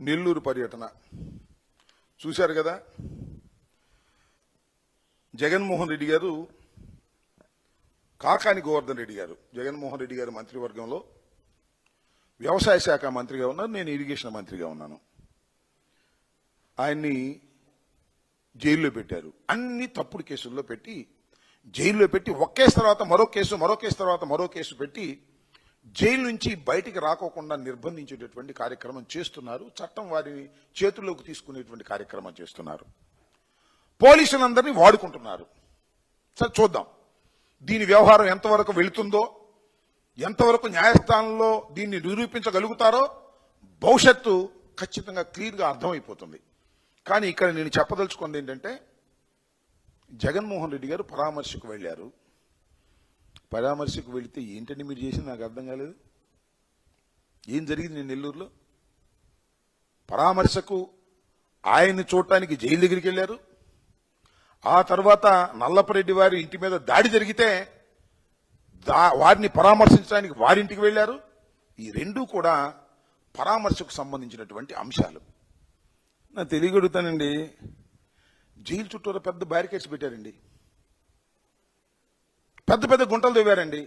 నెల్లూరు పర్యటన చూశారు కదా. జగన్మోహన్ రెడ్డి గారు, కాకాని గోవర్ధన్ రెడ్డి గారు, జగన్మోహన్ రెడ్డి గారు మంత్రివర్గంలో వ్యవసాయ శాఖ మంత్రిగా ఉన్నారు, నేను ఇరిగేషన్ మంత్రిగా ఉన్నాను. ఆయన్ని జైల్లో పెట్టారు. అన్ని తప్పుడు కేసుల్లో పెట్టి జైల్లో పెట్టి ఒక కేసు తర్వాత మరో కేసు, మరో కేసు తర్వాత మరో కేసు పెట్టి జైలు నుంచి బయటికి రాకోకుండా నిర్బంధించేటటువంటి కార్యక్రమం చేస్తున్నారు. చట్టం వారిని చేతుల్లోకి తీసుకునేటువంటి కార్యక్రమం చేస్తున్నారు. పోలీసులందరినీ వాడుకుంటున్నారు. సరే చూద్దాం దీని వ్యవహారం ఎంతవరకు వెళుతుందో, ఎంతవరకు న్యాయస్థానంలో దీన్ని నిరూపించగలుగుతారో భవిష్యత్తు ఖచ్చితంగా క్లియర్గా అర్థమైపోతుంది. కానీ ఇక్కడ నేను చెప్పదలుచుకుంది ఏంటంటే, జగన్మోహన్ రెడ్డి గారు పరామర్శకు వెళ్ళారు. పరామర్శకు వెళితే ఏంటండి మీరు చేసింది నాకు అర్థం కాలేదు. ఏం జరిగింది? నేను నెల్లూరులో పరామర్శకు ఆయన్ని చూడటానికి జైలు దగ్గరికి వెళ్ళారు. ఆ తర్వాత నల్లపరెడ్డి వారి ఇంటి మీద దాడి జరిగితే వారిని పరామర్శించడానికి వారింటికి వెళ్ళారు. ఈ రెండూ కూడా పరామర్శకు సంబంధించినటువంటి అంశాలు. నా తెలియగలుగుతానండి, జైలు చుట్టూరా పెద్ద బ్యారికేడ్స్ పెట్టారండి, పెద్ద పెద్ద గుంటలు తవ్వారండి.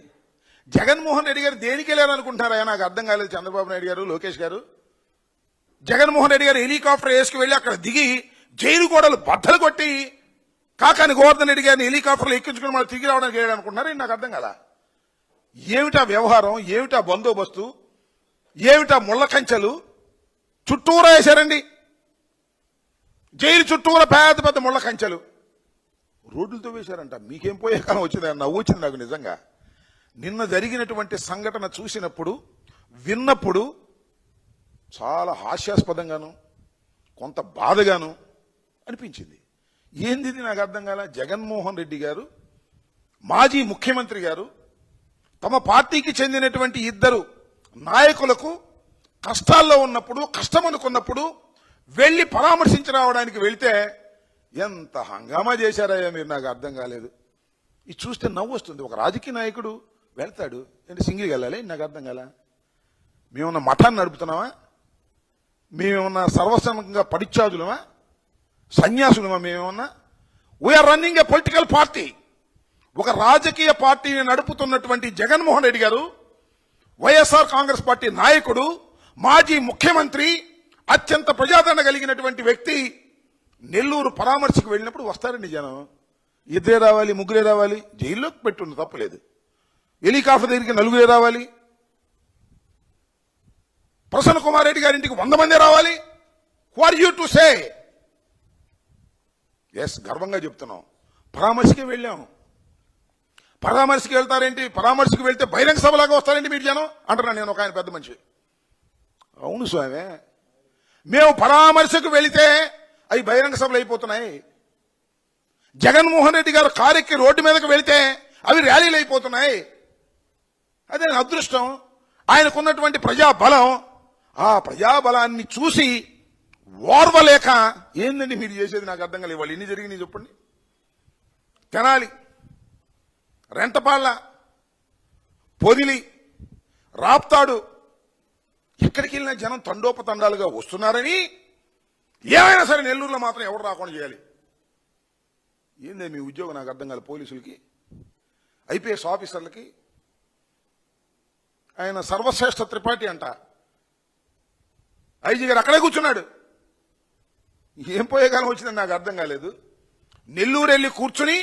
జగన్మోహన్ రెడ్డి గారు దేనికి వెళ్ళారనుకుంటున్నారా? నాకు అర్థం కాలేదు. చంద్రబాబు నాయుడు గారు, లోకేష్ గారు, జగన్మోహన్ రెడ్డి గారు హెలికాప్టర్ వేసుకు వెళ్ళి అక్కడ దిగి జైలు గోడలు బద్దలు కొట్టి కాకాని గోవర్ధన్ రెడ్డి గారిని హెలికాప్టర్లో ఎక్కించుకుని మనం తిరిగి రావడానికి వెళ్ళాలనుకుంటున్నారు. నాకు అర్థం కదా. ఏమిటా వ్యవహారం, ఏమిటా బందోబస్తు, ఏమిటా ముళ్ళ కంచెలు చుట్టూరా వేశారండి. జైలు చుట్టూరా పెద్ద పెద్ద ముళ్ళ కంచెలు రోడ్లతో వేశారంట. మీకేం పోయే కాలం వచ్చింది? నవ్వు వచ్చింది నాకు నిజంగా. నిన్న జరిగినటువంటి సంఘటన చూసినప్పుడు, విన్నప్పుడు చాలా హాస్యాస్పదంగాను, కొంత బాధగాను అనిపించింది. ఏంది నాకు అర్థం కాల. జగన్మోహన్ రెడ్డి గారు, మాజీ ముఖ్యమంత్రి గారు, తమ పార్టీకి చెందినటువంటి ఇద్దరు నాయకులకు కష్టాల్లో ఉన్నప్పుడు, కష్టం అనుకున్నప్పుడు వెళ్లి పరామర్శించి రావడానికి వెళితే ఎంత హంగామా చేశారయ్యా మీరు, నాకు అర్థం కాలేదు. ఇది చూస్తే నవ్వు వస్తుంది. ఒక రాజకీయ నాయకుడు వెళ్తాడు, ఏంటి సింగిల్కి వెళ్ళాలి? నాకు అర్థం కాల. మేమన్నా మఠాన్ని నడుపుతున్నామా? మేమేమన్నా సర్వసంగంగా పరిత్యాజులమా, సన్యాసులమా? మేమేమన్నా? We're running a political party. ఒక రాజకీయ పార్టీని నడుపుతున్నటువంటి జగన్మోహన్ రెడ్డి గారు, వైఎస్ఆర్ కాంగ్రెస్ పార్టీ నాయకుడు, మాజీ ముఖ్యమంత్రి, అత్యంత ప్రజాదరణ కలిగినటువంటి వ్యక్తి నెల్లూరు పరామర్శకు వెళ్ళినప్పుడు వస్తారండి జనం. ఇద్దరే రావాలి, ముగ్గురే రావాలి, జైల్లోకి పెట్టున్న తప్పలేదు. హెలికాప్టర్ దగ్గరికి నలుగురే రావాలి, ప్రసన్న కుమార్ రెడ్డి గారింటికి 100 మంది రావాలి. Who are you to say? Yes, గర్వంగా చెప్తున్నాం. పరామర్శకే వెళ్ళాం. పరామర్శకి వెళ్తారేంటి? పరామర్శకు వెళ్తే బహిరంగ సభలాగా వస్తారేంటి మీరు జనం అంటున్నా నేను. ఒక ఆయన పెద్ద మనిషి, అవును స్వామి, మేము పరామర్శకు వెళితే అవి బహిరంగ సభలు అయిపోతున్నాయి. జగన్మోహన్ రెడ్డి గారు కారెక్కి రోడ్డు మీదకి వెళితే అవి ర్యాలీలు అయిపోతున్నాయి. అదే అదృష్టం. ఆయనకున్నటువంటి ప్రజాబలం, ఆ ప్రజాబలాన్ని చూసి ఓర్వలేక ఏందండి మీరు చేసేది నాకు అర్థం కాలేదు. వాళ్ళు ఎన్ని జరిగినాయి చెప్పండి. తెనాలి, రెంటపాళ్ళ, పొదిలి, రాప్తాడు, ఎక్కడికి వెళ్ళినా జనం తండోపతండాలుగా వస్తున్నారని ఏమైనా సరే నెల్లూరులో మాత్రం ఎవరు రాకుండా చేయాలి. ఏందే మీ ఉద్యోగం నాకు అర్థం కాదు. పోలీసులకి, ఐపీఎస్ ఆఫీసర్లకి, ఆయన సర్వశ్రేష్ఠ త్రిపాఠి అంట, ఐజీ గారు అక్కడే కూర్చున్నాడు. ఏం పోయే కాలం వచ్చిందని నాకు అర్థం కాలేదు. నెల్లూరు వెళ్ళి కూర్చుని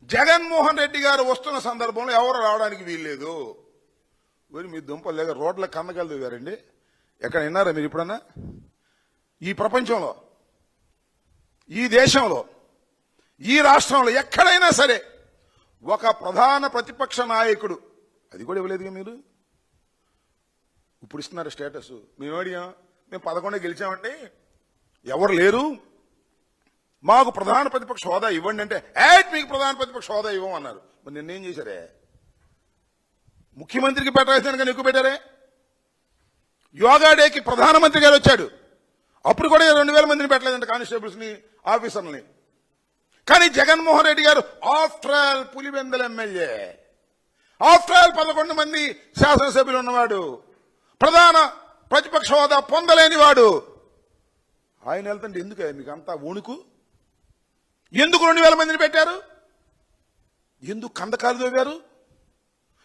జగన్మోహన్ రెడ్డి గారు వస్తున్న సందర్భంలో ఎవరు రావడానికి వీల్లేదు. మీ దుంపలు లేక రోడ్ల కన్నగలు దిగారండి. ఎక్కడ విన్నారా మీరు ఇప్పుడన్నా? ఈ ప్రపంచంలో, ఈ దేశంలో, ఈ రాష్ట్రంలో ఎక్కడైనా సరే ఒక ప్రధాన ప్రతిపక్ష నాయకుడు, అది కూడా ఇవ్వలేదుగా మీరు. ఇప్పుడు ఇస్తున్నారు స్టేటస్. మేము అడిగాం, మేము 11 గెలిచామండి, ఎవరు లేరు, మాకు ప్రధాన ప్రతిపక్ష హోదా ఇవ్వండి అంటే, మీకు ప్రధాన ప్రతిపక్ష హోదా ఇవ్వమన్నారు. మరి నిన్నేం చేశారే? ముఖ్యమంత్రికి పెట్టాల్సిన కానీ ఎక్కువ పెట్టారే. యోగా డేకి ప్రధానమంత్రి గారు వచ్చాడు, అప్పుడు కూడా 2000 మందిని పెట్టలేదంట, కానిస్టేబుల్స్ ని, ఆఫీసర్లని. కానీ జగన్మోహన్ రెడ్డి గారు after all Pulivendula MLA, after all 11 మంది శాసనసభ్యులు ఉన్నవాడు, ప్రధాన ప్రతిపక్ష హోదా పొందలేని వాడు, ఆయన వెళ్తుంటే ఎందుకు మీకు అంతా వణుకు? ఎందుకు 2000 మందిని పెట్టారు? ఎందుకు కందకాలు తవ్వారు?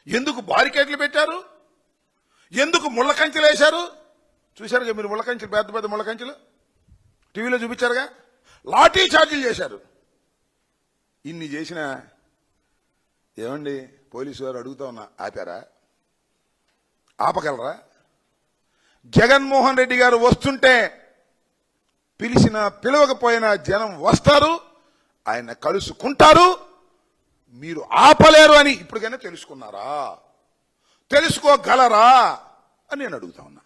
ఎందుకు బారికేట్లు పెట్టారు? ఎందుకు ముళ్ళ కంచెలు వేశారు? చూశారుగా మీరు ముళ్ళ కంచెలు, పెద్ద పెద్ద ముళ్ళ కంచెలు టీవీలో చూపించారుగా. లాఠీ చార్జీలు చేశారు. ఇన్ని చేసిన ఏమండి పోలీసు వారు అడుగుతా ఉన్నా, ఆపారా? ఆపగలరా? జగన్మోహన్ రెడ్డి గారు వస్తుంటే పిలవకపోయినా జనం వస్తారు, ఆయన కలుసుకుంటారు. మీరు ఆపలేరు అని ఇప్పటికైనా తెలుసుకున్నారా? తెలుసుకోగలరా అని నేను అడుగుతా ఉన్నా.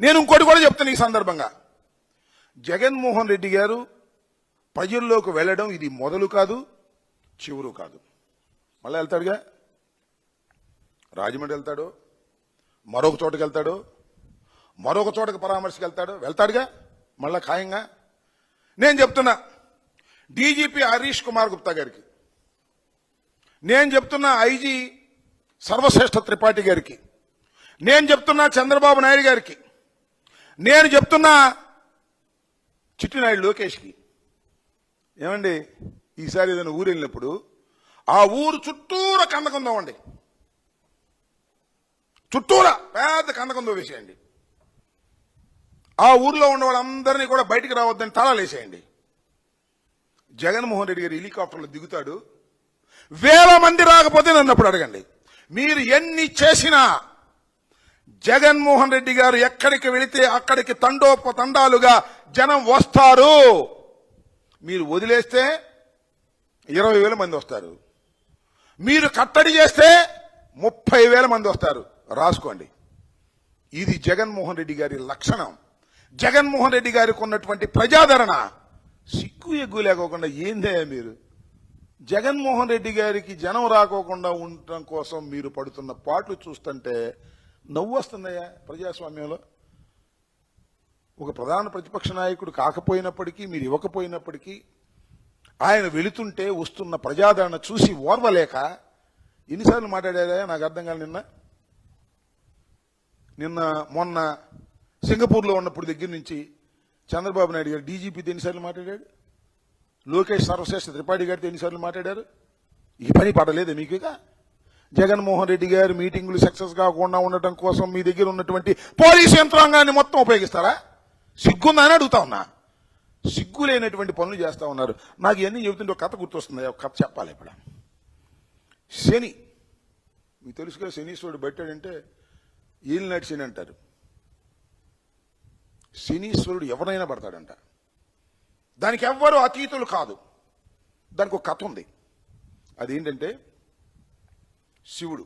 నేను ఇంకోటి కూడా చెప్తాను ఈ సందర్భంగా. జగన్మోహన్ రెడ్డి గారు ప్రజల్లోకి వెళ్ళడం ఇది మొదలు కాదు, చివరు కాదు. మళ్ళీ వెళ్తాడుగా, రాజమండ్రి వెళ్తాడు, మరొక చోటకి వెళ్తాడు, మరొక చోటకి పరామర్శకు వెళ్తాడుగా మళ్ళా ఖాయంగా. నేను చెప్తున్నా డీజీపీ హరీష్ కుమార్ గుప్తా గారికి, నేను చెప్తున్నా ఐజీ సర్వశ్రేష్ఠ త్రిపాఠి గారికి, నేను చెప్తున్నా చంద్రబాబు నాయుడు గారికి, నేను చెప్తున్నా చిట్టినాయుడు లోకేష్కి, ఏమండి ఈసారి ఏదైనా ఊరు వెళ్ళినప్పుడు ఆ ఊరు చుట్టూరా కందకుందామండి, చుట్టూరా పెద్ద కందకుందో వేసేయండి. ఆ ఊర్లో ఉన్న వాళ్ళందరినీ కూడా బయటికి రావద్దని తాళాలు వేసేయండి. జగన్మోహన్ రెడ్డి గారు హెలికాప్టర్లో దిగుతాడు, 1000 మంది రాకపోతే నన్ను అప్పుడు అడగండి. మీరు ఎన్ని చేసినా జగన్మోహన్ రెడ్డి గారు ఎక్కడికి వెళితే అక్కడికి తండోపతండాలుగా జనం వస్తారు. మీరు వదిలేస్తే 20,000 మంది వస్తారు, మీరు కట్టడి చేస్తే 30,000 మంది వస్తారు. రాసుకోండి. ఇది జగన్మోహన్ రెడ్డి గారి లక్షణం. జగన్మోహన్ రెడ్డి గారికి ఉన్నటువంటి ప్రజాదరణ. సిగ్గు ఎగ్గు లేకోకుండా ఏందే మీరు? జగన్మోహన్ రెడ్డి గారికి జనం రాకోకుండా ఉండటం కోసం మీరు పడుతున్న పాటలు చూస్తుంటే నవ్వు వస్తుందయ్యా. ప్రజాస్వామ్యంలో ఒక ప్రధాన ప్రతిపక్ష నాయకుడు కాకపోయినప్పటికీ, మీరు ఇవ్వకపోయినప్పటికీ, ఆయన వెళుతుంటే వస్తున్న ప్రజాదరణ చూసి ఓర్వలేక ఎన్నిసార్లు మాట్లాడారా నాకు అర్థం కాదు. నిన్న మొన్న సింగపూర్లో ఉన్నప్పుడు దగ్గర నుంచి చంద్రబాబు నాయుడు గారు డీజీపీతో ఎన్నిసార్లు మాట్లాడాడు, లోకేష్ సర్వశ్రేష్ఠ త్రిపాఠి గారితో ఎన్నిసార్లు మాట్లాడారు. ఈ పని పడలేదు మీకు? ఇక జగన్మోహన్ రెడ్డి గారు మీటింగులు సక్సెస్ కాకుండా ఉండటం కోసం మీ దగ్గర ఉన్నటువంటి పోలీసు యంత్రాంగాన్ని మొత్తం ఉపయోగిస్తారా? సిగ్గుందని అడుగుతా ఉన్నా. సిగ్గు లేనటువంటి పనులు చేస్తా ఉన్నారు. నాకు ఇవన్నీ చెబుతుంటే ఒక కథ గుర్తొస్తుంది. ఒక కథ చెప్పాలి ఇప్పుడు. శని మీకు తెలుసుగా, శనీశ్వరుడు పెట్టాడంటే ఏలినాటి శని అంటారు. శనీశ్వరుడు ఎవరైనా పడతాడంట. దానికి ఎవ్వరూ అతీతులు కాదు. దానికి ఒక కథ ఉంది. అదేంటంటే శివుడు,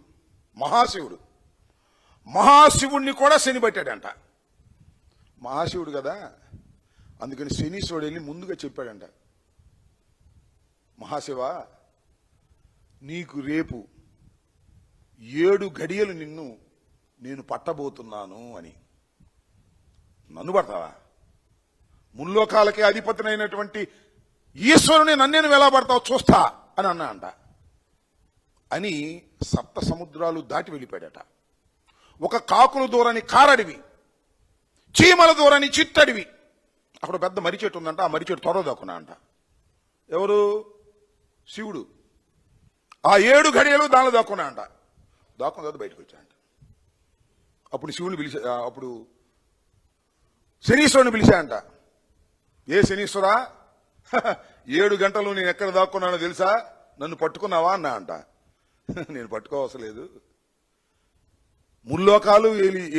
మహాశివుడిని కూడా శని పట్టాడంట. మహాశివుడు కదా, అందుకని శనీశ్వరుడు వెళ్ళి ముందుగా చెప్పాడంట, మహాశివ నీకు రేపు 7 గడియలు నేను పట్టబోతున్నాను అని. నన్ను పడతావా? ముల్లోకాలకే అధిపతినైనటువంటి ఈశ్వరుని నన్నేను ఎలా పడతావు చూస్తా అని అన్నా అంట. అని 7 సముద్రాలు దాటి వెళ్ళిపోయాడట. ఒక కాకుల దూరని కారడివి, చీమల దూరని చిట్టడివి. అక్కడ పెద్ద మర్రి చెట్టు ఉందంట. ఆ మర్రి చెట్టు త్వర దాక్కున్నా అంట. ఎవరు? శివుడు. ఆ 7 గడియలు దానిలో దాక్కున్నా అంట. దాక్కున్న తర్వాత బయటకు వచ్చాయంట. అప్పుడు శివుని అప్పుడు శనీశ్వరుని పిలిచాయంట. ఏ శనీశ్వరా, 7 గంటలు నేను ఎక్కడ దాక్కున్నానో తెలుసా? నన్ను పట్టుకున్నావా అన్నా అంట. నేను పట్టుకోవసరం లేదు, ముల్లోకాలు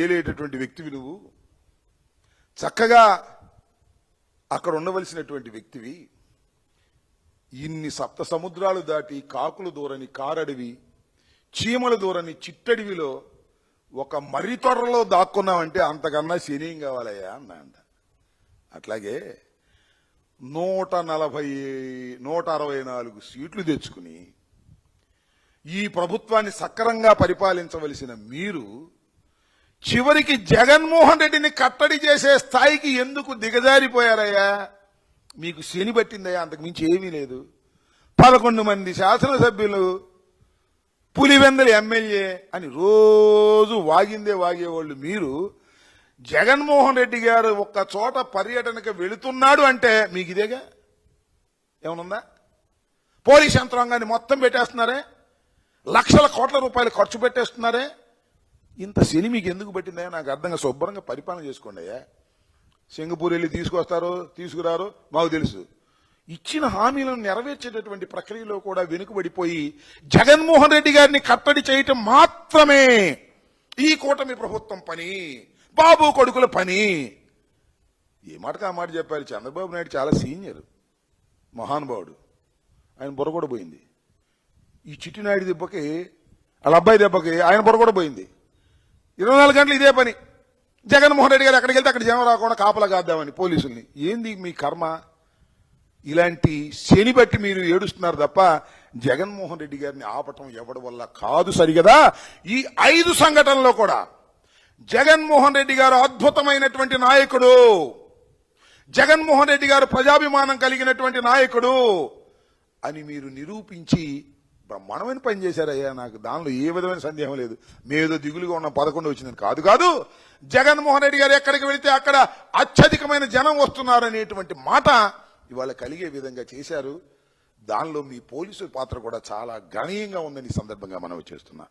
ఏలేటటువంటి వ్యక్తివి నువ్వు, చక్కగా అక్కడ ఉండవలసినటువంటి వ్యక్తివి. ఇన్ని 7 సముద్రాలు దాటి కాకులు దూరని కారడివి, చీమల దూరని చిట్టడివిలో ఒక మర్రి తొర్రలో దాక్కున్నావంటే అంతకన్నా శనీయం కావాలయ్యా అన్నా అంట. అట్లాగే 164 సీట్లు తెచ్చుకుని ఈ ప్రభుత్వాన్ని సక్రమంగా పరిపాలించవలసిన మీరు చివరికి జగన్మోహన్ రెడ్డిని కట్టడి చేసే స్థాయికి ఎందుకు దిగజారిపోయారయ్యా? మీకు శని పట్టిందయ్యా, అంతకు మించి ఏమీ లేదు. 11 మంది శాసనసభ్యులు, పులివెందల ఎమ్మెల్యే అని రోజు వాగేవాళ్ళు మీరు జగన్మోహన్ రెడ్డి గారు ఒక్క చోట పర్యటనకు వెళుతున్నాడు అంటే మీకు ఇదేగా ఏమనుందా? పోలీస్ యంత్రాంగాన్ని మొత్తం పెట్టేస్తున్నారే, లక్షల కోట్ల రూపాయలు ఖర్చు పెట్టేస్తున్నారే. ఇంత శని మీకు ఎందుకు పట్టిందయ్యా నాకు అర్థంగా? శుభ్రంగా పరిపాలన చేసుకోండి అయ్యా. సింగపూర్ వెళ్ళి తీసుకొస్తారో తీసుకురారో మాకు తెలుసు. ఇచ్చిన హామీలను నెరవేర్చేటటువంటి ప్రక్రియలో కూడా వెనుకబడిపోయి జగన్మోహన్ రెడ్డి గారిని కట్టడి చేయటం మాత్రమే ఈ కూటమి ప్రభుత్వం పని, బాబు కొడుకుల పని. ఏ మాటకు ఆ మాట చెప్పారు. చంద్రబాబు నాయుడు చాలా సీనియర్ మహానుభావుడు, ఆయన బుర్ర కూడా పోయింది. ఈ చిట్టినాయుడు దెబ్బకి, వాళ్ళ అబ్బాయి దెబ్బకి ఆయన బుర్ర కూడా పోయింది. 24 గంటలు ఇదే పని. జగన్మోహన్ రెడ్డి గారు ఎక్కడికి వెళ్తే అక్కడ జనం రాకుండా కాపలా కాద్దామని పోలీసుల్ని. ఏంది మీ కర్మ? ఇలాంటి శని బట్టి మీరు ఏడుస్తున్నారు తప్ప జగన్మోహన్ రెడ్డి గారిని ఆపటం ఎవడి వల్ల కాదు. సరిగదా? ఈ 5 సంఘటనలో కూడా జగన్మోహన్ రెడ్డి గారు అద్భుతమైనటువంటి నాయకుడు, జగన్మోహన్ రెడ్డి గారు ప్రజాభిమానం కలిగినటువంటి నాయకుడు అని మీరు నిరూపించి బ్రహ్మాండమైన పని చేశారయ్యా. నాకు దానిలో ఏ విధమైన సందేహం లేదు. మేదో దిగులుగా ఉన్న 11 వచ్చిందని కాదు. జగన్మోహన్ రెడ్డి గారు ఎక్కడికి వెళితే అక్కడ అత్యధికమైన జనం వస్తున్నారనేటువంటి మాట ఇవాళ కలిగే విధంగా చేశారు. దానిలో మీ పోలీసు పాత్ర కూడా చాలా గణనీయంగా ఉందని సందర్భంగా మనం చేస్తున్నా.